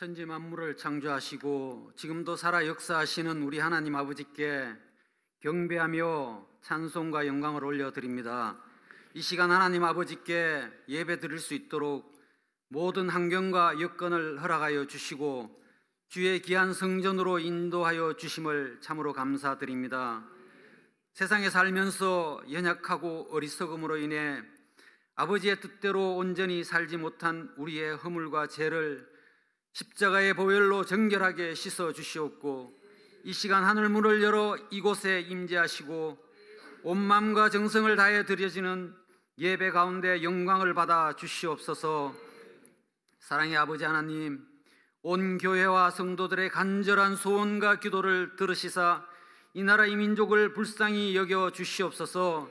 천지 만물을 창조하시고 지금도 살아 역사하시는 우리 하나님 아버지께 경배하며 찬송과 영광을 올려드립니다. 이 시간 하나님 아버지께 예배 드릴 수 있도록 모든 환경과 여건을 허락하여 주시고 주의 귀한 성전으로 인도하여 주심을 참으로 감사드립니다. 세상에 살면서 연약하고 어리석음으로 인해 아버지의 뜻대로 온전히 살지 못한 우리의 허물과 죄를 십자가의 보혈로 정결하게 씻어 주시옵고, 이 시간 하늘문을 열어 이곳에 임재하시고 온 마음과 정성을 다해 드려지는 예배 가운데 영광을 받아 주시옵소서. 사랑의 아버지 하나님, 온 교회와 성도들의 간절한 소원과 기도를 들으시사 이 나라 이 민족을 불쌍히 여겨 주시옵소서.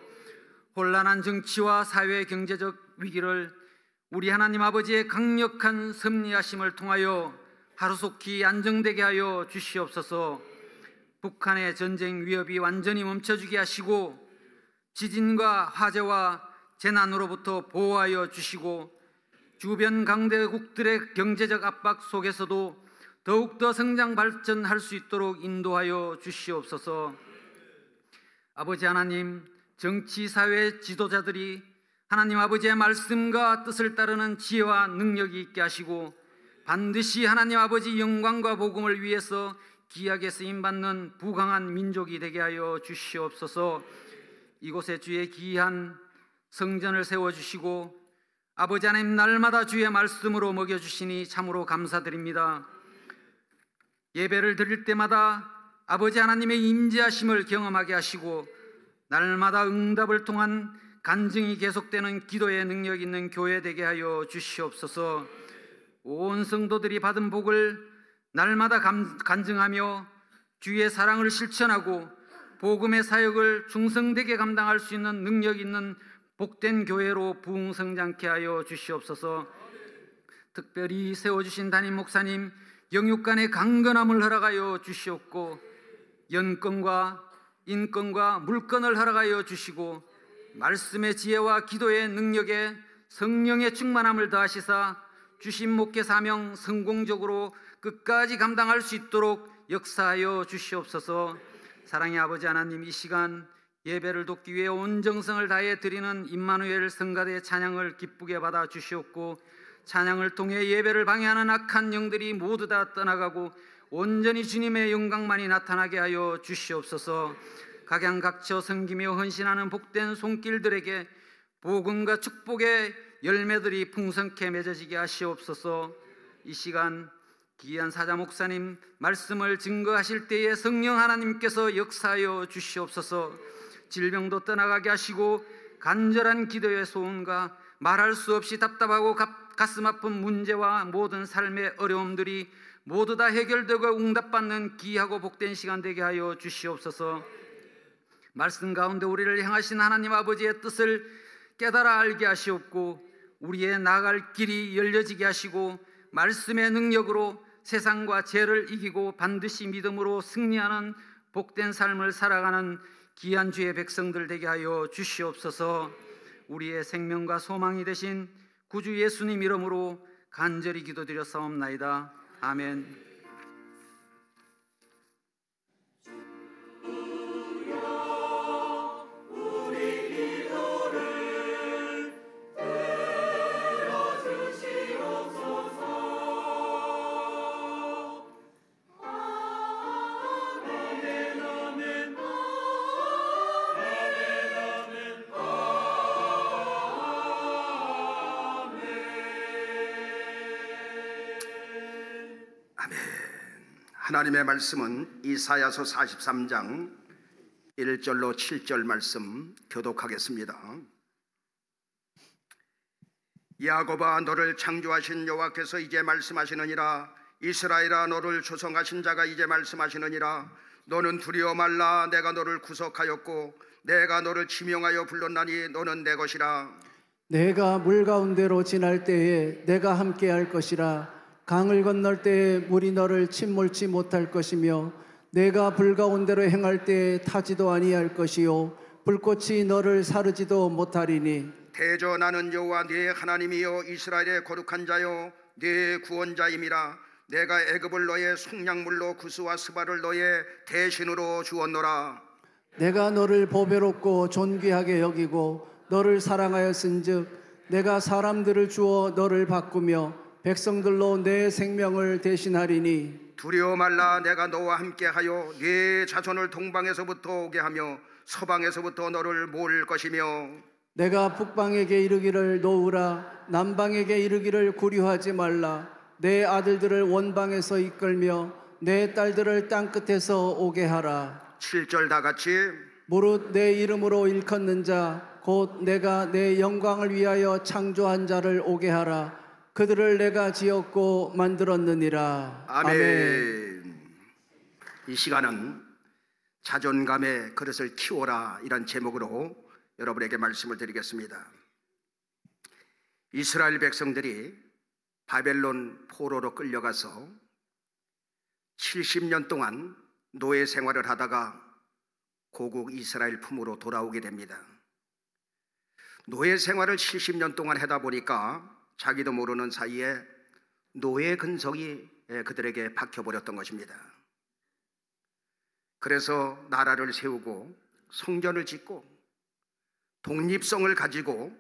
혼란한 정치와 사회 경제적 위기를 우리 하나님 아버지의 강력한 섭리하심을 통하여 하루속히 안정되게 하여 주시옵소서. 북한의 전쟁 위협이 완전히 멈춰주게 하시고 지진과 화재와 재난으로부터 보호하여 주시고 주변 강대국들의 경제적 압박 속에서도 더욱더 성장 발전할 수 있도록 인도하여 주시옵소서. 아버지 하나님, 정치 사회 지도자들이 하나님 아버지의 말씀과 뜻을 따르는 지혜와 능력이 있게 하시고 반드시 하나님 아버지 영광과 복음을 위해서 귀하게 쓰임받는 부강한 민족이 되게 하여 주시옵소서. 이곳에 주의 귀한 성전을 세워주시고 아버지 하나님 날마다 주의 말씀으로 먹여주시니 참으로 감사드립니다. 예배를 드릴 때마다 아버지 하나님의 임재하심을 경험하게 하시고 날마다 응답을 통한 간증이 계속되는 기도의 능력 있는 교회 되게 하여 주시옵소서. 온 성도들이 받은 복을 날마다 간증하며 주의 사랑을 실천하고 복음의 사역을 충성되게 감당할 수 있는 능력 있는 복된 교회로 부흥성장케 하여 주시옵소서. 특별히 세워주신 담임 목사님 영육간의 강건함을 허락하여 주시옵고 연건과 인건과 물건을 허락하여 주시고 말씀의 지혜와 기도의 능력에 성령의 충만함을 더하시사 주신 목회 사명 성공적으로 끝까지 감당할 수 있도록 역사하여 주시옵소서. 사랑의 아버지 하나님, 이 시간 예배를 돕기 위해 온 정성을 다해 드리는 임마누엘 성가대의 찬양을 기쁘게 받아 주시옵고 찬양을 통해 예배를 방해하는 악한 영들이 모두 다 떠나가고 온전히 주님의 영광만이 나타나게 하여 주시옵소서. 각양각처 섬기며 헌신하는 복된 손길들에게 복음과 축복의 열매들이 풍성케 맺어지게 하시옵소서. 이 시간 귀한 사자 목사님 말씀을 증거하실 때에 성령 하나님께서 역사하여 주시옵소서. 질병도 떠나가게 하시고 간절한 기도의 소원과 말할 수 없이 답답하고 가슴 아픈 문제와 모든 삶의 어려움들이 모두 다 해결되고 응답받는 귀하고 복된 시간 되게 하여 주시옵소서. 말씀 가운데 우리를 향하신 하나님 아버지의 뜻을 깨달아 알게 하시옵고 우리의 나아갈 길이 열려지게 하시고 말씀의 능력으로 세상과 죄를 이기고 반드시 믿음으로 승리하는 복된 삶을 살아가는 귀한 주의 백성들 되게 하여 주시옵소서. 우리의 생명과 소망이 되신 구주 예수님 이름으로 간절히 기도드렸사옵나이다. 아멘. 하나님의 말씀은 이사야서 43장 1절로 7절 말씀 교독하겠습니다. 야곱아, 너를 창조하신 여호와께서 이제 말씀하시느니라. 이스라엘아, 너를 조성하신 자가 이제 말씀하시느니라. 너는 두려워 말라. 내가 너를 구속하였고 내가 너를 지명하여 불렀나니 너는 내 것이라. 내가 물 가운데로 지날 때에 내가 함께할 것이라. 강을 건널 때에 물이 너를 침몰치 못할 것이며 내가 불 가운데로 행할 때에 타지도 아니할 것이요 불꽃이 너를 사르지도 못하리니 대저 나는 여호와 네 하나님이요 이스라엘의 거룩한 자요 네 구원자임이라. 내가 애굽을 너의 속량물로 구스와 스바를 너의 대신으로 주었노라. 내가 너를 보배롭고 존귀하게 여기고 너를 사랑하였은즉 내가 사람들을 주어 너를 바꾸며 백성들로 내 생명을 대신하리니 두려워 말라. 내가 너와 함께하여 네 자손을 동방에서부터 오게 하며 서방에서부터 너를 모을 것이며 내가 북방에게 이르기를 놓으라 남방에게 이르기를 구류하지 말라 내 아들들을 원방에서 이끌며 내 딸들을 땅끝에서 오게 하라. 7절 다 같이. 무릇 내 이름으로 일컫는 자 곧 내가 내 영광을 위하여 창조한 자를 오게 하라. 그들을 내가 지었고 만들었느니라. 아멘. 이 시간은 자존감의 그릇을 키워라 이런 제목으로 여러분에게 말씀을 드리겠습니다. 이스라엘 백성들이 바벨론 포로로 끌려가서 70년 동안 노예 생활을 하다가 고국 이스라엘 품으로 돌아오게 됩니다. 노예 생활을 70년 동안 하다 보니까 자기도 모르는 사이에 노예 근성이 그들에게 박혀버렸던 것입니다. 그래서 나라를 세우고 성전을 짓고 독립성을 가지고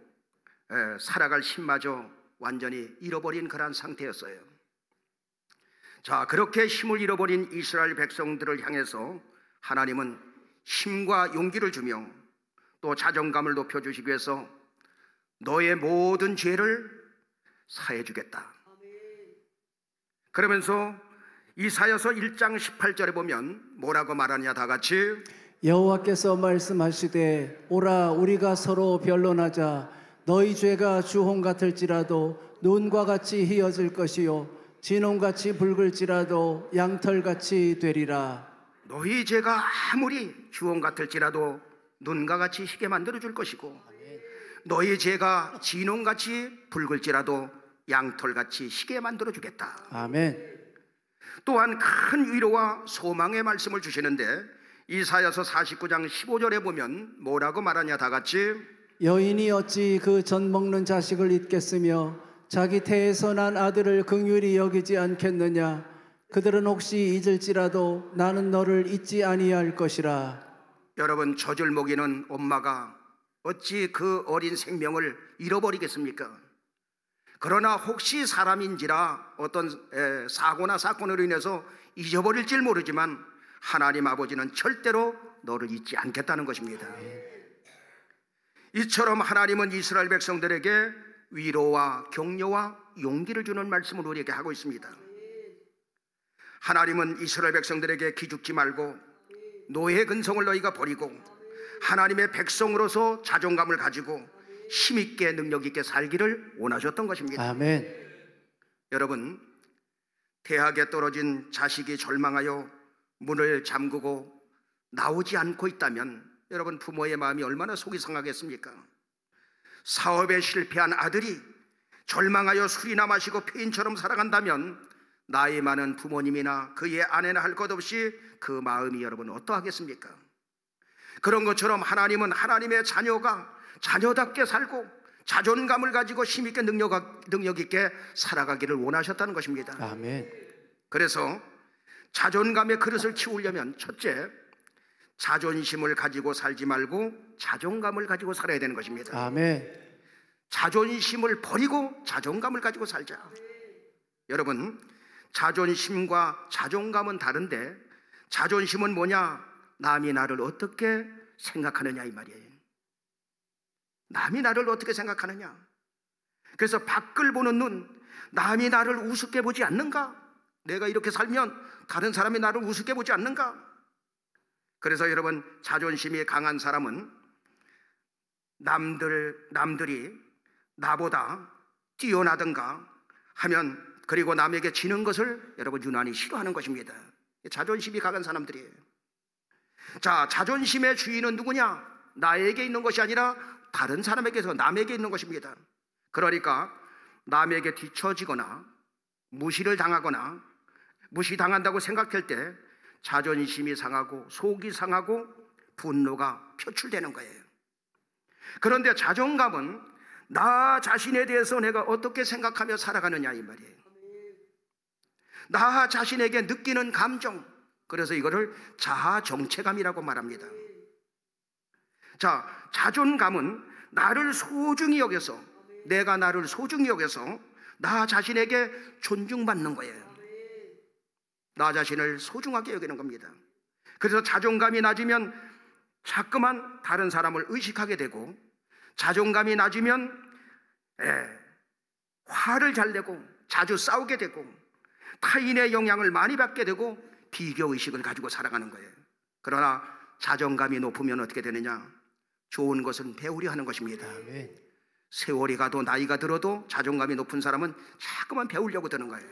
살아갈 힘마저 완전히 잃어버린 그러한 상태였어요. 자, 그렇게 힘을 잃어버린 이스라엘 백성들을 향해서 하나님은 힘과 용기를 주며 또 자존감을 높여주시기 위해서 너의 모든 죄를 사해주겠다. 그러면서 이사야서 1장 18절에 보면 뭐라고 말하냐, 다 같이. 여호와께서 말씀하시되 오라 우리가 서로 변론하자. 너희 죄가 주홍 같을지라도 눈과 같이 희어질 것이요 진홍같이 붉을지라도 양털같이 되리라. 너희 죄가 아무리 주홍 같을지라도 눈과 같이 희게 만들어줄 것이고 너희 죄가 진홍같이 붉을지라도 양털같이 희게 만들어주겠다. 아멘. 또한 큰 위로와 소망의 말씀을 주시는데 이사야서 49장 15절에 보면 뭐라고 말하냐, 다 같이. 여인이 어찌 그 젖 먹는 자식을 잊겠으며 자기 태에서 난 아들을 긍휼히 여기지 않겠느냐. 그들은 혹시 잊을지라도 나는 너를 잊지 아니할 것이라. 여러분, 젖을 먹이는 엄마가 어찌 그 어린 생명을 잃어버리겠습니까? 그러나 혹시 사람인지라 어떤 사고나 사건으로 인해서 잊어버릴지 모르지만 하나님 아버지는 절대로 너를 잊지 않겠다는 것입니다. 이처럼 하나님은 이스라엘 백성들에게 위로와 격려와 용기를 주는 말씀을 우리에게 하고 있습니다. 하나님은 이스라엘 백성들에게 기죽지 말고 노예 근성을 너희가 버리고 하나님의 백성으로서 자존감을 가지고 힘있게 능력있게 살기를 원하셨던 것입니다. 아멘. 여러분, 대학에 떨어진 자식이 절망하여 문을 잠그고 나오지 않고 있다면 여러분, 부모의 마음이 얼마나 속이 상하겠습니까? 사업에 실패한 아들이 절망하여 술이나 마시고 폐인처럼 살아간다면 나이 많은 부모님이나 그의 아내나 할 것 없이 그 마음이 여러분 어떠하겠습니까? 그런 것처럼 하나님은 하나님의 자녀가 자녀답게 살고 자존감을 가지고 힘있게 능력있게 살아가기를 원하셨다는 것입니다. 아멘. 그래서 자존감의 그릇을 키우려면 첫째, 자존심을 가지고 살지 말고 자존감을 가지고 살아야 되는 것입니다. 아멘. 자존심을 버리고 자존감을 가지고 살자. 여러분, 자존심과 자존감은 다른데 자존심은 뭐냐? 남이 나를 어떻게 생각하느냐 이 말이에요. 남이 나를 어떻게 생각하느냐. 그래서 밖을 보는 눈, 남이 나를 우습게 보지 않는가? 내가 이렇게 살면 다른 사람이 나를 우습게 보지 않는가? 그래서 여러분, 자존심이 강한 사람은 남들이 나보다 뛰어나든가 하면, 그리고 남에게 지는 것을 여러분 유난히 싫어하는 것입니다. 자존심이 강한 사람들이에요. 자, 자존심의 주인은 누구냐? 나에게 있는 것이 아니라 다른 사람에게서 남에게 있는 것입니다. 그러니까 남에게 뒤처지거나 무시를 당하거나 무시당한다고 생각할 때 자존심이 상하고 속이 상하고 분노가 표출되는 거예요. 그런데 자존감은 나 자신에 대해서 내가 어떻게 생각하며 살아가느냐 이 말이에요. 나 자신에게 느끼는 감정, 그래서 이거를 자아 정체감이라고 말합니다. 자, 자존감은 나를 소중히 여겨서, 내가 나를 소중히 여겨서 나 자신에게 존중받는 거예요. 나 자신을 소중하게 여기는 겁니다. 그래서 자존감이 낮으면 자꾸만 다른 사람을 의식하게 되고, 자존감이 낮으면 화를 잘 내고 자주 싸우게 되고 타인의 영향을 많이 받게 되고 비교의식을 가지고 살아가는 거예요. 그러나 자존감이 높으면 어떻게 되느냐? 좋은 것은 배우려 하는 것입니다. 세월이 가도 나이가 들어도 자존감이 높은 사람은 자꾸만 배우려고 드는 거예요.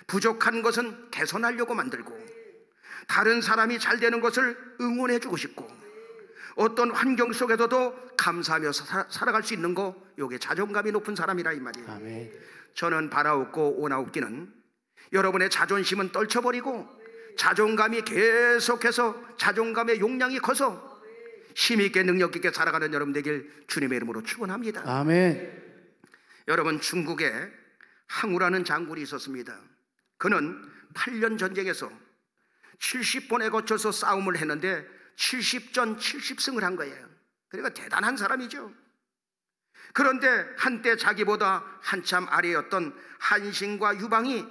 부족한 것은 개선하려고 만들고, 다른 사람이 잘 되는 것을 응원해주고 싶고, 어떤 환경 속에서도 감사하며 살아갈 수 있는 거, 이게 자존감이 높은 사람이라 이 말이에요. 아멘. 저는 바라옵고 원하옵기는 여러분의 자존심은 떨쳐버리고 자존감이 계속해서 자존감의 용량이 커서 힘있게 능력 있게 살아가는 여러분 되길 주님의 이름으로 축원합니다. 아멘. 여러분, 중국에 항우라는 장군이 있었습니다. 그는 8년 전쟁에서 70번에 거쳐서 싸움을 했는데 70전 70승을 한 거예요. 그러니까 대단한 사람이죠. 그런데 한때 자기보다 한참 아래였던 한신과 유방이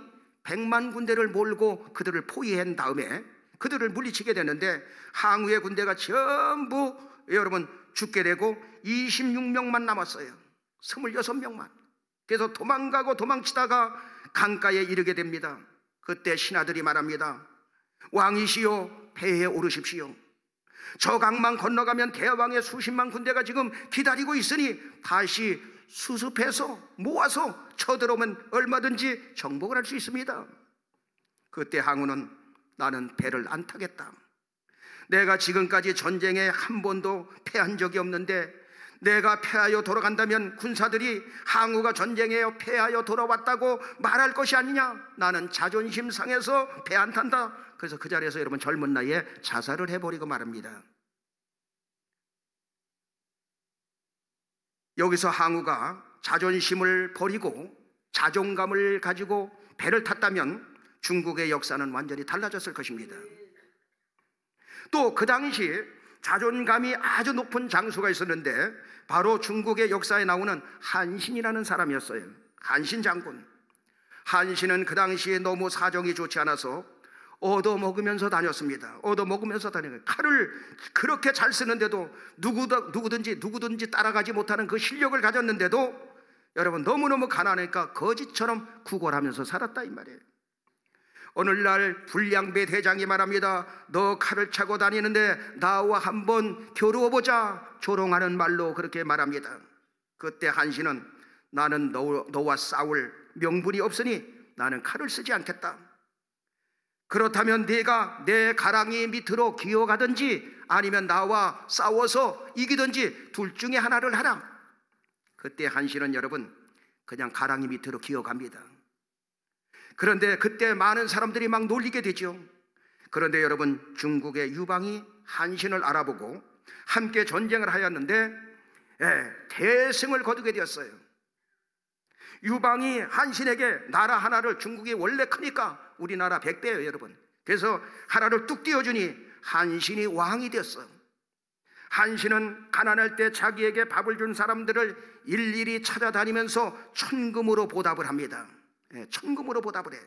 100만 군대를 몰고 그들을 포위한 다음에 그들을 물리치게 되는데, 항우의 군대가 전부 여러분 죽게 되고 26명만 남았어요. 26명만. 그래서 도망가고 도망치다가 강가에 이르게 됩니다. 그때 신하들이 말합니다. 왕이시여, 배에 오르십시오. 저 강만 건너가면 대왕의 수십만 군대가 지금 기다리고 있으니 다시 수습해서 모아서 쳐들어오면 얼마든지 정복을 할 수 있습니다. 그때 항우는 나는 배를 안 타겠다. 내가 지금까지 전쟁에 한 번도 패한 적이 없는데 내가 패하여 돌아간다면 군사들이 항우가 전쟁에 패하여 돌아왔다고 말할 것이 아니냐. 나는 자존심 상해서 배 안 탄다. 그래서 그 자리에서 여러분 젊은 나이에 자살을 해버리고 말합니다. 여기서 항우가 자존심을 버리고 자존감을 가지고 배를 탔다면 중국의 역사는 완전히 달라졌을 것입니다. 또 그 당시 자존감이 아주 높은 장수가 있었는데 바로 중국의 역사에 나오는 한신이라는 사람이었어요. 한신 장군. 한신은 그 당시에 너무 사정이 좋지 않아서 얻어먹으면서 다녔습니다. 얻어먹으면서 다니는, 칼을 그렇게 잘 쓰는데도 누구든지 따라가지 못하는 그 실력을 가졌는데도 여러분 너무너무 가난하니까 거지처럼 구걸하면서 살았다 이 말이에요. 오늘날 불량배 대장이 말합니다. 너 칼을 차고 다니는데 나와 한번 겨루어보자. 조롱하는 말로 그렇게 말합니다. 그때 한신은 나는 너와 싸울 명분이 없으니 나는 칼을 쓰지 않겠다. 그렇다면 네가 내 가랑이 밑으로 기어가든지 아니면 나와 싸워서 이기든지 둘 중에 하나를 하라. 그때 한신은 여러분 그냥 가랑이 밑으로 기어갑니다. 그런데 그때 많은 사람들이 막 놀리게 되죠. 그런데 여러분 중국의 유방이 한신을 알아보고 함께 전쟁을 하였는데 대승을 거두게 되었어요. 유방이 한신에게 나라 하나를, 중국이 원래 크니까 우리나라 100배예요 여러분. 그래서 하나를 뚝 띄워주니 한신이 왕이 되었어요. 한신은 가난할 때 자기에게 밥을 준 사람들을 일일이 찾아다니면서 천금으로 보답을 합니다. 천금으로 보답을 해.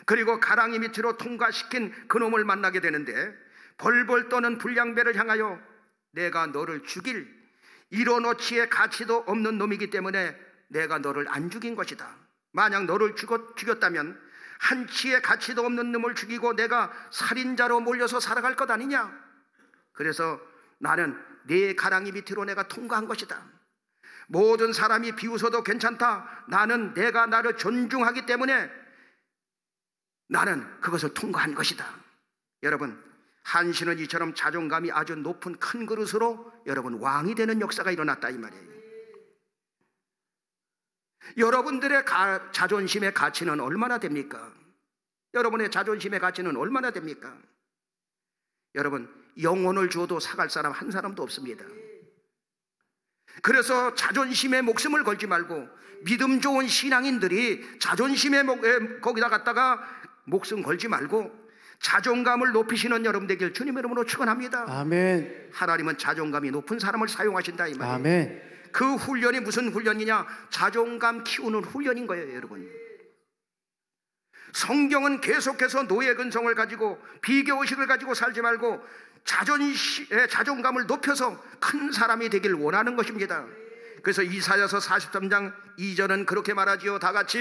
그리고 가랑이 밑으로 통과시킨 그놈을 만나게 되는데 벌벌 떠는 불량배를 향하여 내가 너를 죽일 이런 어치의 가치도 없는 놈이기 때문에 내가 너를 안 죽인 것이다. 만약 너를 죽였다면 한치의 가치도 없는 놈을 죽이고 내가 살인자로 몰려서 살아갈 것 아니냐. 그래서 나는 네 가랑이 밑으로 내가 통과한 것이다. 모든 사람이 비웃어도 괜찮다. 나는 내가 나를 존중하기 때문에 나는 그것을 통과한 것이다. 여러분 한신은 이처럼 자존감이 아주 높은 큰 그릇으로 여러분 왕이 되는 역사가 일어났다 이 말이에요. 여러분들의 자존심의 가치는 얼마나 됩니까? 여러분의 자존심의 가치는 얼마나 됩니까? 여러분 영혼을 주어도 사갈 사람 한 사람도 없습니다. 그래서 자존심에 목숨을 걸지 말고 믿음 좋은 신앙인들이 자존심에 거기다 갖다가 목숨 걸지 말고 자존감을 높이시는 여러분 되길 주님의 이름으로 축원합니다. 아멘. 하나님은 자존감이 높은 사람을 사용하신다 이 말이에요. 아멘. 그 훈련이 무슨 훈련이냐? 자존감 키우는 훈련인 거예요, 여러분. 성경은 계속해서 노예 근성을 가지고 비교의식을 가지고 살지 말고 자존감을 높여서 큰 사람이 되길 원하는 것입니다. 그래서 이사야서 43장 2절은 그렇게 말하지요. 다 같이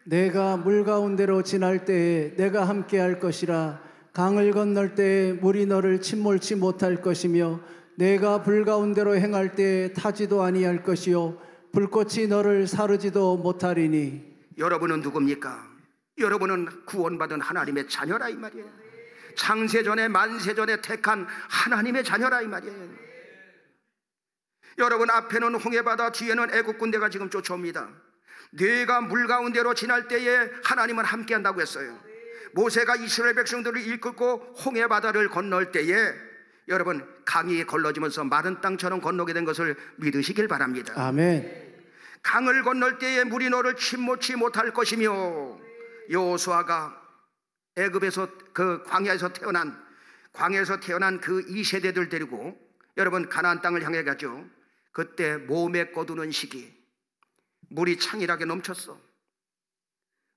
내가 물 가운데로 지날 때에 내가 함께할 것이라. 강을 건널 때에 물이 너를 침몰치 못할 것이며 내가 불 가운데로 행할 때에 타지도 아니할 것이요 불꽃이 너를 사르지도 못하리니. 여러분은 누굽니까? 여러분은 구원받은 하나님의 자녀라 이 말이에요. 창세전에 만세전에 택한 하나님의 자녀라 이 말이에요. 여러분 앞에는 홍해바다, 뒤에는 애국 군대가 지금 쫓아옵니다. 네가 물 가운데로 지날 때에 하나님은 함께한다고 했어요. 모세가 이스라엘 백성들을 이끌고 홍해바다를 건널 때에 여러분 강이 걸러지면서 마른 땅처럼 건너게 된 것을 믿으시길 바랍니다. 아멘. 강을 건널 때에 물이 너를 침몰치 못할 것이며 여호수아가 애굽에서 그 광야에서 태어난 그 이 세대들 데리고 여러분 가나안 땅을 향해 가죠. 그때 몸에 거두는 시기 물이 창일하게 넘쳤어.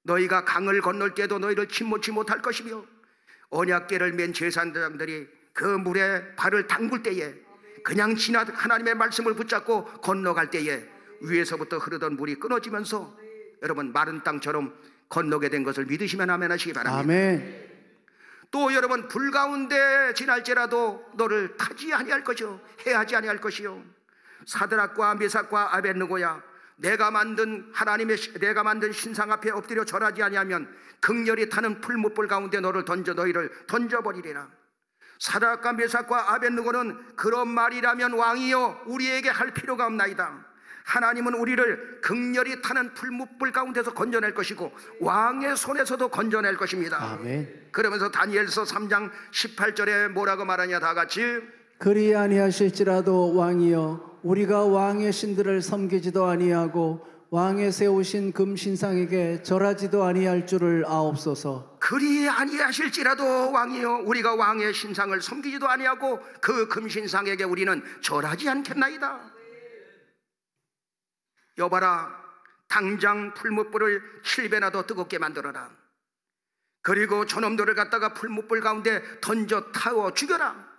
너희가 강을 건널 때도 너희를 침몰치 못할 것이며 언약궤를 맨 제사장들이 그 물에 발을 담글 때에 그냥 지나 하나님의 말씀을 붙잡고 건너갈 때에 위에서부터 흐르던 물이 끊어지면서 여러분 마른 땅처럼 건너게 된 것을 믿으시면 아멘 하시기 바랍니다. 아멘. 또 여러분 불 가운데 지날지라도 너를 타지 아니할 것이요 해하지 아니할 것이요. 사드락과 메삭과 아벳느고야 내가 만든 신상 앞에 엎드려 절하지 아니하면 극렬히 타는 풀무불 가운데 너희를 던져버리리라. 사드락과 메삭과 아벳느고는 그런 말이라면 왕이여 우리에게 할 필요가 없나이다. 하나님은 우리를 극렬히 타는 풀무불 가운데서 건져낼 것이고 왕의 손에서도 건져낼 것입니다. 아멘. 그러면서 다니엘서 3장 18절에 뭐라고 말하냐 다 같이 그리 아니하실지라도 왕이여 우리가 왕의 신들을 섬기지도 아니하고 왕의 세우신 금신상에게 절하지도 아니할 줄을 아옵소서. 그리 아니하실지라도 왕이여 우리가 왕의 신상을 섬기지도 아니하고 그 금신상에게 우리는 절하지 않겠나이다. 여봐라 당장 풀무불을 7배나 더 뜨겁게 만들어라. 그리고 저놈들을 갖다가 풀무불 가운데 던져 타워 죽여라.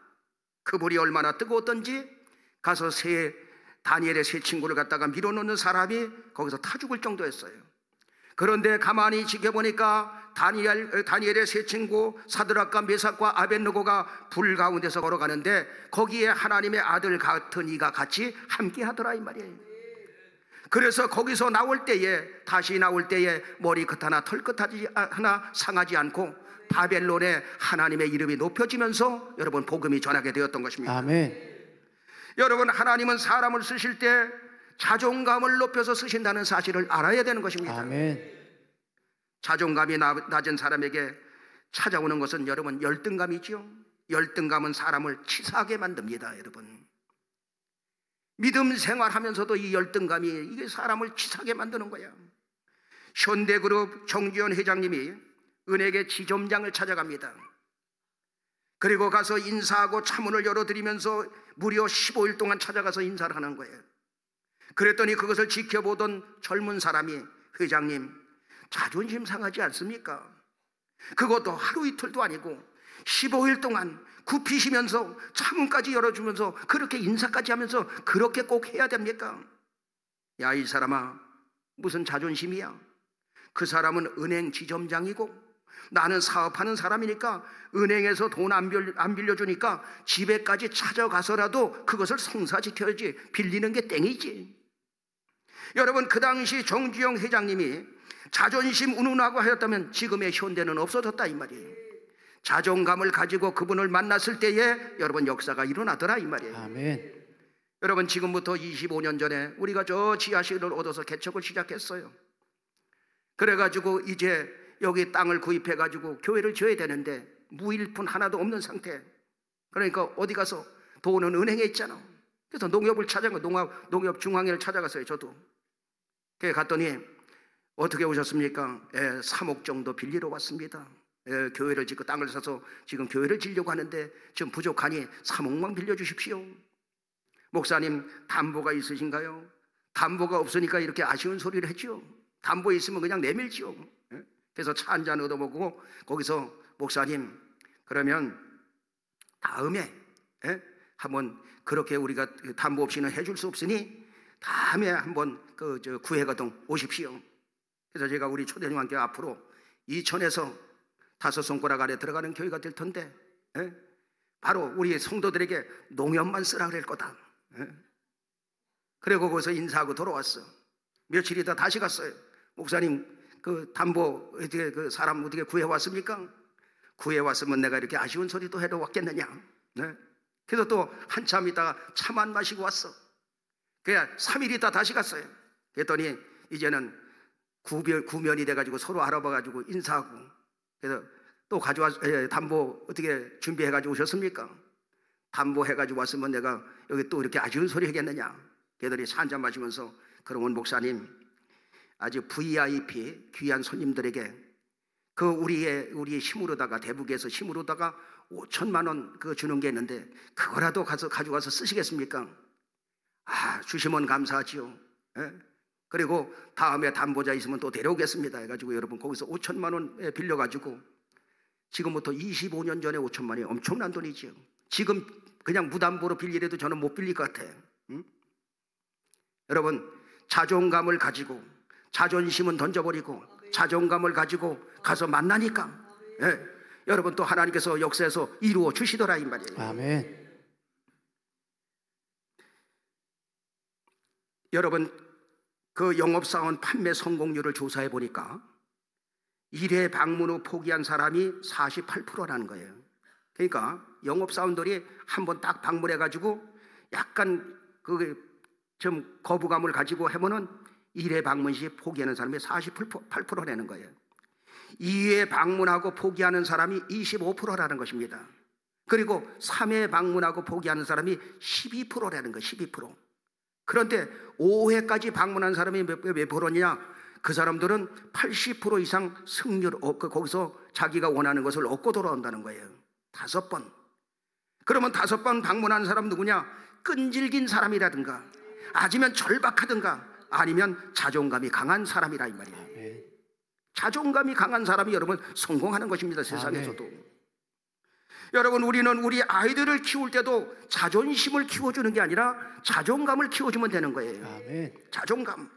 그 불이 얼마나 뜨거웠던지 가서 다니엘의 세 친구를 갖다가 밀어넣는 사람이 거기서 타 죽을 정도였어요. 그런데 가만히 지켜보니까 다니엘의 세 친구 사드락과 메삭과 아벳느고가 불 가운데서 걸어가는데 거기에 하나님의 아들 같은 이가 같이 함께 하더라 이 말이에요. 그래서 거기서 다시 나올 때에 머리끝 하나 털끝 하나 상하지 않고 바벨론에 하나님의 이름이 높여지면서 여러분 복음이 전하게 되었던 것입니다. 아멘. 여러분 하나님은 사람을 쓰실 때 자존감을 높여서 쓰신다는 사실을 알아야 되는 것입니다. 아멘. 자존감이 낮은 사람에게 찾아오는 것은 여러분 열등감이죠. 열등감은 사람을 치사하게 만듭니다. 여러분 믿음 생활하면서도 이 열등감이 이게 사람을 치사하게 만드는 거야. 현대그룹 정지현 회장님이 은행의 지점장을 찾아갑니다. 그리고 가서 인사하고 차문을 열어드리면서 무려 15일 동안 찾아가서 인사를 하는 거예요. 그랬더니 그것을 지켜보던 젊은 사람이 회장님 자존심 상하지 않습니까? 그것도 하루 이틀도 아니고 15일 동안 굽히시면서 차문까지 열어주면서 그렇게 인사까지 하면서 그렇게 꼭 해야 됩니까? 야 이 사람아 무슨 자존심이야? 그 사람은 은행 지점장이고 나는 사업하는 사람이니까 은행에서 돈 안 빌려주니까 집에까지 찾아가서라도 그것을 성사지켜야지 빌리는 게 땡이지. 여러분 그 당시 정주영 회장님이 자존심 운운하고 하였다면 지금의 현대는 없어졌다 이 말이에요. 자존감을 가지고 그분을 만났을 때에 여러분 역사가 일어나더라 이 말이에요. 아멘. 여러분 지금부터 25년 전에 우리가 저 지하실을 얻어서 개척을 시작했어요. 그래가지고 이제 여기 땅을 구입해가지고 교회를 지어야 되는데 무일푼 하나도 없는 상태. 그러니까 어디 가서 돈은 은행에 있잖아. 그래서 농협을 농협 중앙회를 찾아갔어요. 저도. 그래 갔더니 어떻게 오셨습니까? 3억 정도 빌리러 왔습니다. 교회를 짓고 땅을 사서 지금 교회를 지려고 하는데 지금 부족하니 3억만 빌려주십시오. 목사님, 담보가 있으신가요? 담보가 없으니까 이렇게 아쉬운 소리를 했죠. 담보 있으면 그냥 내밀죠. 그래서 차 한 잔 얻어먹고 거기서 목사님, 그러면 다음에 한번 그렇게 우리가 담보 없이는 해줄 수 없으니 다음에 한번 구회가동 오십시오. 그래서 제가 우리 초대님한테 앞으로 이천에서 5손가락 안에 들어가는 교회가 될 텐데 바로 우리 성도들에게 농협만 쓰라 그럴 거다. 그리고 거기서 인사하고 돌아왔어. 며칠 있다 다시 갔어요. 목사님, 그 담보 어떻게 그 사람 어떻게 구해왔습니까? 구해왔으면 내가 이렇게 아쉬운 소리도 해도 왔겠느냐. 그래서 또 한참 있다가 차만 마시고 왔어. 그냥 3일 있다 다시 갔어요. 그랬더니 이제는 구면이 돼가지고 서로 알아봐가지고 인사하고, 그래서 또 담보 어떻게 준비해가지고 오셨습니까? 담보 해가지고 왔으면 내가 여기 또 이렇게 아쉬운 소리 하겠느냐. 걔들이 한잔 마시면서, 그러면 목사님, 아주 VIP 귀한 손님들에게 그 우리의 힘으로다가, 대북에서 힘으로다가 5천만 원 그거 주는 게 있는데 그거라도 가져가서 쓰시겠습니까? 주시면 감사하지요. 그리고 다음에 담보자 있으면 또 데려오겠습니다 해가지고 여러분 거기서 5천만 원 빌려가지고, 지금부터 25년 전에 5천만 원이 엄청난 돈이지요. 지금 그냥 무담보로 빌리래도 저는 못 빌릴 것 같아. 여러분, 자존감을 가지고, 자존심은 던져버리고 자존감을 가지고 가서 만나니까 여러분 또 하나님께서 역사에서 이루어 주시더라 이 말이에요. 아멘. 여러분, 그 영업사원 판매 성공률을 조사해 보니까 1회 방문 후 포기한 사람이 48%라는 거예요. 그러니까 영업사원들이 한번 딱 방문해 가지고 약간 좀 거부감을 가지고 해보는 1회 방문 시 포기하는 사람이 48%라는 거예요. 2회 방문하고 포기하는 사람이 25%라는 것입니다. 그리고 3회 방문하고 포기하는 사람이 12%라는 거예요. 12%. 그런데 5회까지 방문한 사람이 몇 프로냐? 그 사람들은 80% 이상 승률, 거기서 자기가 원하는 것을 얻고 돌아온다는 거예요. 5번. 그러면 5번 방문한 사람 누구냐? 끈질긴 사람이라든가, 아니면 절박하든가, 아니면 자존감이 강한 사람이라 이 말이에요. 아멘. 자존감이 강한 사람이 여러분 성공하는 것입니다. 세상에서도. 아멘. 여러분, 우리는 우리 아이들을 키울 때도 자존심을 키워주는 게 아니라 자존감을 키워주면 되는 거예요. 아멘. 자존감.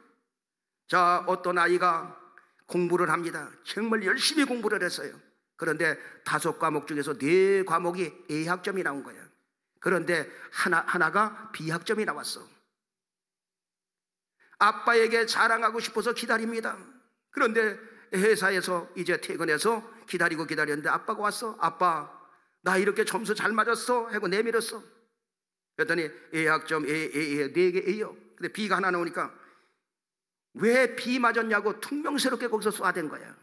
자, 어떤 아이가 공부를 합니다. 정말 열심히 공부를 했어요. 그런데 5과목 중에서 4과목이 A학점이 나온 거예요. 그런데 하나가 B학점이 나왔어. 아빠에게 자랑하고 싶어서 기다립니다. 그런데 회사에서 이제 퇴근해서 기다렸는데 아빠가 왔어. 아빠, 나 이렇게 점수 잘 맞았어 하고 내밀었어. 그랬더니 A학점, A 4개 A요. 근데 B가 하나 나오니까 왜 B 맞았냐고 퉁명스럽게 거기서 쏴댄 거야.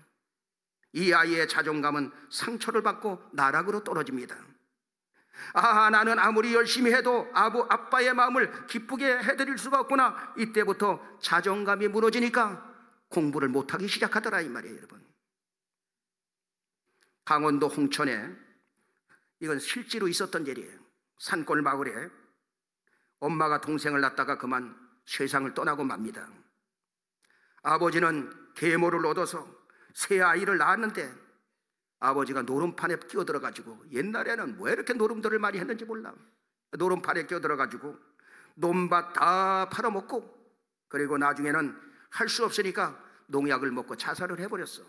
이 아이의 자존감은 상처를 받고 나락으로 떨어집니다. 나는 아무리 열심히 해도 아빠의 마음을 기쁘게 해드릴 수가 없구나. 이때부터 자존감이 무너지니까 공부를 못하기 시작하더라 이 말이에요. 여러분, 강원도 홍천에, 이건 실제로 있었던 일이에요. 산골 마을에 엄마가 동생을 낳다가 그만 세상을 떠나고 맙니다. 아버지는 계모를 얻어서 새 아이를 낳았는데 아버지가 노름판에 끼어들어가지고, 옛날에는 왜 이렇게 노름들을 많이 했는지 몰라. 노름판에 끼어들어가지고 논밭 다 팔아먹고, 그리고 나중에는 할 수 없으니까 농약을 먹고 자살을 해버렸어.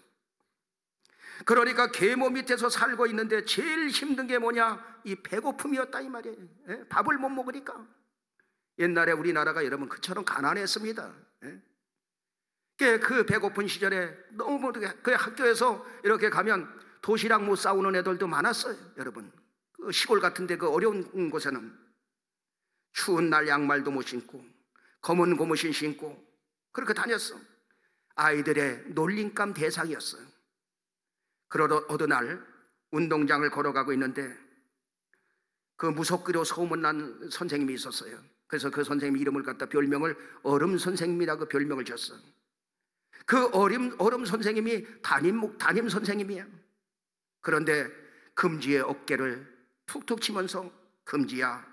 그러니까 계모 밑에서 살고 있는데 제일 힘든 게 뭐냐? 이 배고픔이었다 이 말이에요. 밥을 못 먹으니까. 옛날에 우리나라가 여러분 그처럼 가난했습니다. 그 배고픈 시절에 너무 그 학교에서 이렇게 가면 도시락 못 싸우는 애들도 많았어요. 여러분, 그 시골 같은데 그 어려운 곳에는 추운 날 양말도 못 신고 검은 고무신 신고 그렇게 다녔어. 아이들의 놀림감 대상이었어요. 그러던 어느 날 운동장을 걸어가고 있는데 그 무섭기로 소문난 선생님이 있었어요. 그래서 그 선생님 이름을 갖다 별명을 얼음 선생님이라고 별명을 줬어요. 그 얼음 선생님이 담임 선생님이에요. 그런데 금지의 어깨를 툭툭 치면서 금지야,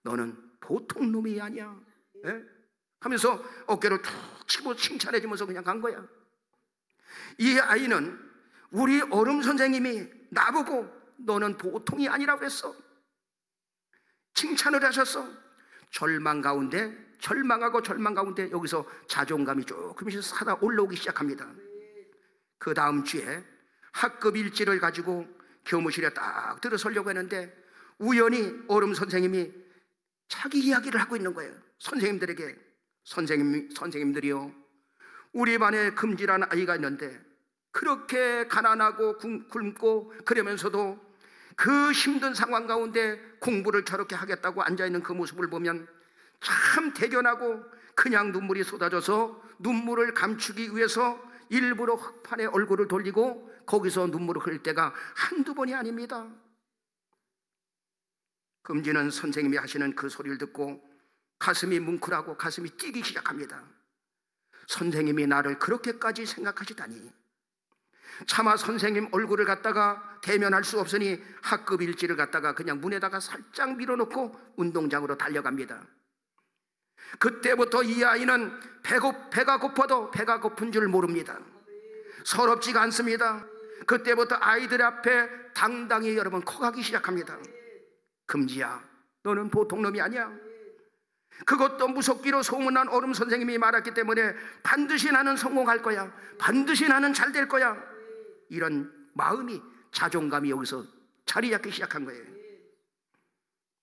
너는 보통 놈이 아니야, 예? 하면서 어깨를 툭 치고 칭찬해 주면서 그냥 간 거야. 이 아이는 우리 어른 선생님이 나보고 너는 보통이 아니라고 그랬어. 칭찬을 하셨어. 절망 가운데, 절망하고 절망 가운데 여기서 자존감이 조금씩 살아 올라오기 시작합니다. 그 다음 주에 학급 일지를 가지고 교무실에 딱 들어서려고 했는데 우연히 어른 선생님이 자기 이야기를 하고 있는 거예요. 선생님들에게. 선생님들이요, 우리 반에 금지라는 아이가 있는데 그렇게 가난하고 굶고 그러면서도 그 힘든 상황 가운데 공부를 저렇게 하겠다고 앉아있는 그 모습을 보면 참 대견하고 그냥 눈물이 쏟아져서 눈물을 감추기 위해서 일부러 흑판에 얼굴을 돌리고 거기서 눈물을 흘릴 때가 한두 번이 아닙니다. 금지는 선생님이 하시는 그 소리를 듣고 가슴이 뭉클하고 가슴이 뛰기 시작합니다. 선생님이 나를 그렇게까지 생각하시다니. 차마 선생님 얼굴을 갖다가 대면할 수 없으니 학급 일지를 갖다가 그냥 문에다가 살짝 밀어놓고 운동장으로 달려갑니다. 그때부터 이 아이는 배가 고파도 배가 고픈 줄 모릅니다. 서럽지가 않습니다. 그때부터 아이들 앞에 당당히 여러분 커가기 시작합니다. 금지야, 너는 보통 놈이 아니야. 그것도 무섭기로 소문난 어른 선생님이 말했기 때문에 반드시 나는 성공할 거야, 반드시 나는 잘 될 거야, 이런 마음이, 자존감이 여기서 자리 잡기 시작한 거예요.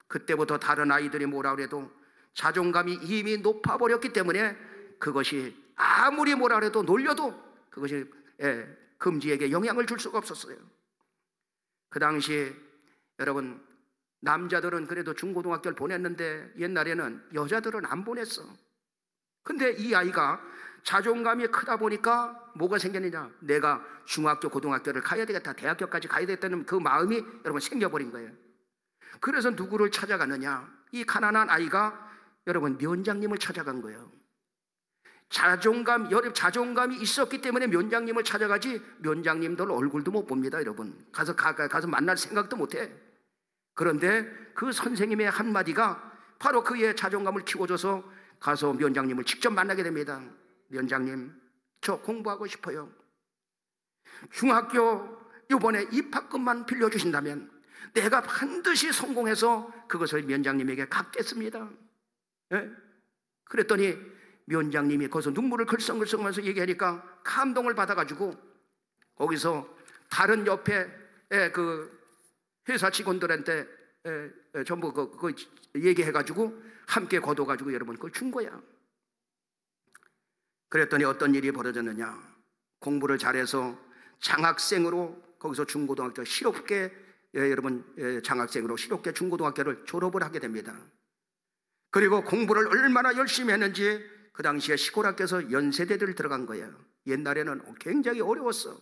그때부터 다른 아이들이 뭐라 그래도 자존감이 이미 높아버렸기 때문에 그것이 아무리 뭐라 그래도 놀려도 그것이 금지에게 영향을 줄 수가 없었어요. 그 당시 여러분 남자들은 그래도 중고등학교를 보냈는데 옛날에는 여자들은 안 보냈어. 근데 이 아이가 자존감이 크다 보니까 뭐가 생겼느냐, 내가 중학교 고등학교를 가야 되겠다, 대학교까지 가야 되겠다는 그 마음이 여러분 생겨버린 거예요. 그래서 누구를 찾아가느냐, 이 가난한 아이가 여러분 면장님을 찾아간 거예요. 자존감이 있었기 때문에 면장님을 찾아가지 면장님들 얼굴도 못 봅니다. 여러분 가서 만날 생각도 못해. 그런데 그 선생님의 한마디가 바로 그의 자존감을 키워줘서 가서 면장님을 직접 만나게 됩니다. 면장님, 저 공부하고 싶어요. 중학교 이번에 입학금만 빌려주신다면 내가 반드시 성공해서 그것을 면장님에게 갚겠습니다. 예? 그랬더니 면장님이 거기서 눈물을 글썽글썽하면서 얘기하니까 감동을 받아가지고 거기서 다른 옆에 그 회사 직원들한테 전부 그거 얘기해가지고 함께 거둬가지고 여러분 그걸 준 거야. 그랬더니 어떤 일이 벌어졌느냐, 공부를 잘해서 장학생으로 거기서 중고등학교 실업계 여러분 장학생으로 실업계 중고등학교를 졸업을 하게 됩니다. 그리고 공부를 얼마나 열심히 했는지 그 당시에 시골학교에서 연세대를 들어간 거예요. 옛날에는 굉장히 어려웠어.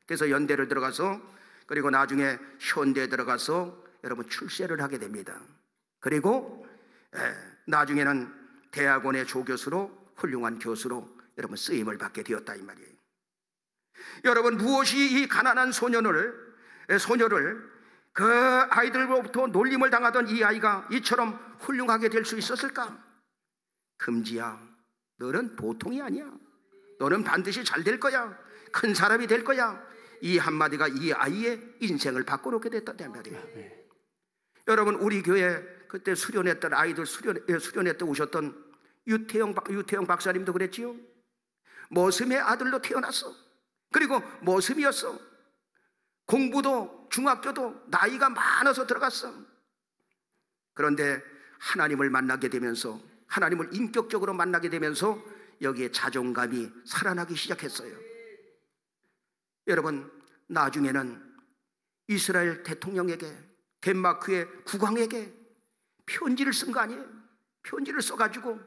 그래서 연대를 들어가서 그리고 나중에 현대에 들어가서 여러분 출세를 하게 됩니다. 그리고 나중에는 대학원의 조교수로 훌륭한 교수로 여러분 쓰임을 받게 되었다 이 말이에요. 여러분 무엇이 이 가난한 소녀를 그 아이들로부터 놀림을 당하던 이 아이가 이처럼 훌륭하게 될 수 있었을까? 금지야, 너는 보통이 아니야. 너는 반드시 잘 될 거야. 큰 사람이 될 거야. 이 한마디가 이 아이의 인생을 바꿔놓게 됐다는 말이에요. 여러분 우리 교회 그때 수련했던 아이들 수련회 때 오셨던 유태영 박사님도 그랬지요. 머슴의 아들로 태어났어. 그리고 머슴이었어. 공부도 중학교도 나이가 많아서 들어갔어. 그런데 하나님을 만나게 되면서, 하나님을 인격적으로 만나게 되면서 여기에 자존감이 살아나기 시작했어요. 여러분 나중에는 이스라엘 대통령에게, 덴마크의 국왕에게 편지를 쓴 거 아니에요. 편지를 써가지고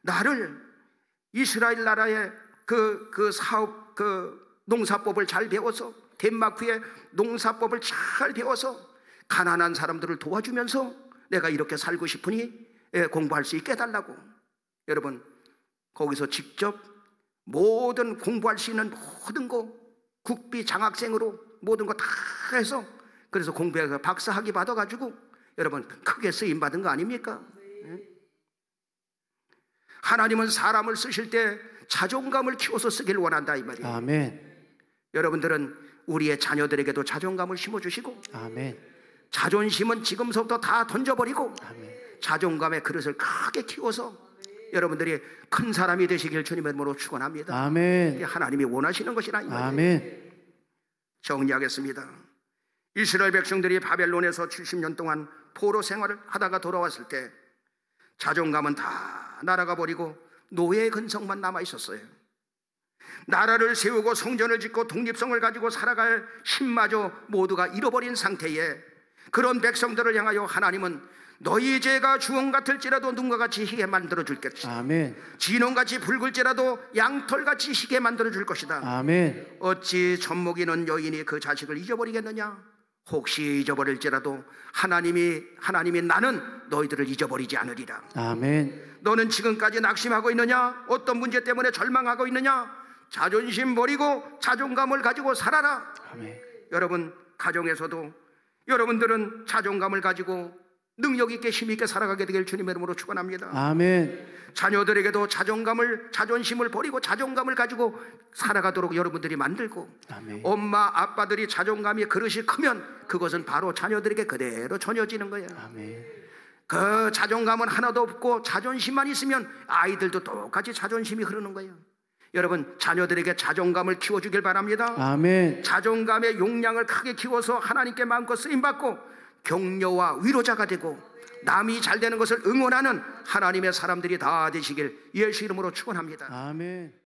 나를 이스라엘 나라의 그 사업, 그 농사법을 잘 배워서, 덴마크의 농사법을 잘 배워서 가난한 사람들을 도와주면서 내가 이렇게 살고 싶으니 공부할 수 있게 해달라고. 여러분 거기서 직접 모든 공부할 수 있는 모든 거 국비 장학생으로 모든 거 다 해서 그래서 공부해서 박사학위 받아가지고 여러분 크게 쓰임 받은 거 아닙니까? 하나님은 사람을 쓰실 때 자존감을 키워서 쓰길 원한다 이 말이에요. 아멘. 여러분들은 우리의 자녀들에게도 자존감을 심어주시고, 아멘. 자존심은 지금서부터 다 던져버리고 아멘. 자존감의 그릇을 크게 키워서 여러분들이 큰 사람이 되시길 주님의 이름으로 축원합니다. 아멘. 이게 하나님이 원하시는 것이라 이 말이에요. 아멘. 정리하겠습니다. 이스라엘 백성들이 바벨론에서 70년 동안 포로 생활을 하다가 돌아왔을 때 자존감은 다 날아가 버리고 노예의 근성만 남아 있었어요. 나라를 세우고 성전을 짓고 독립성을 가지고 살아갈 힘마저 모두가 잃어버린 상태에 그런 백성들을 향하여 하나님은 너희 죄가 주홍 같을지라도 눈과 같이 희게 만들어 줄 것이다. 아멘. 진홍같이 붉을지라도 양털같이 희게 만들어 줄 것이다. 아멘. 어찌 젖먹이는 여인이 그 자식을 잊어버리겠느냐? 혹시 잊어버릴지라도 하나님이 나는 너희들을 잊어버리지 않으리라. 아멘. 너는 지금까지 낙심하고 있느냐? 어떤 문제 때문에 절망하고 있느냐? 자존심 버리고 자존감을 가지고 살아라. 아멘. 여러분 가정에서도 여러분들은 자존감을 가지고 능력 있게 힘 있게 살아가게 되길 주님의 이름으로 축원합니다. 아멘. 자녀들에게도 자존심을 버리고 자존감을 가지고 살아가도록 여러분들이 만들고, 아멘. 엄마 아빠들이 자존감이 그릇이 크면 그것은 바로 자녀들에게 그대로 전해지는 거예요. 아멘. 그 자존감은 하나도 없고 자존심만 있으면 아이들도 똑같이 자존심이 흐르는 거예요. 여러분 자녀들에게 자존감을 키워주길 바랍니다. 아멘. 자존감의 용량을 크게 키워서 하나님께 마음껏 쓰임받고 격려와 위로자가 되고 남이 잘 되는 것을 응원하는 하나님의 사람들이 다 되시길 예수 이름으로 축원합니다. 아멘.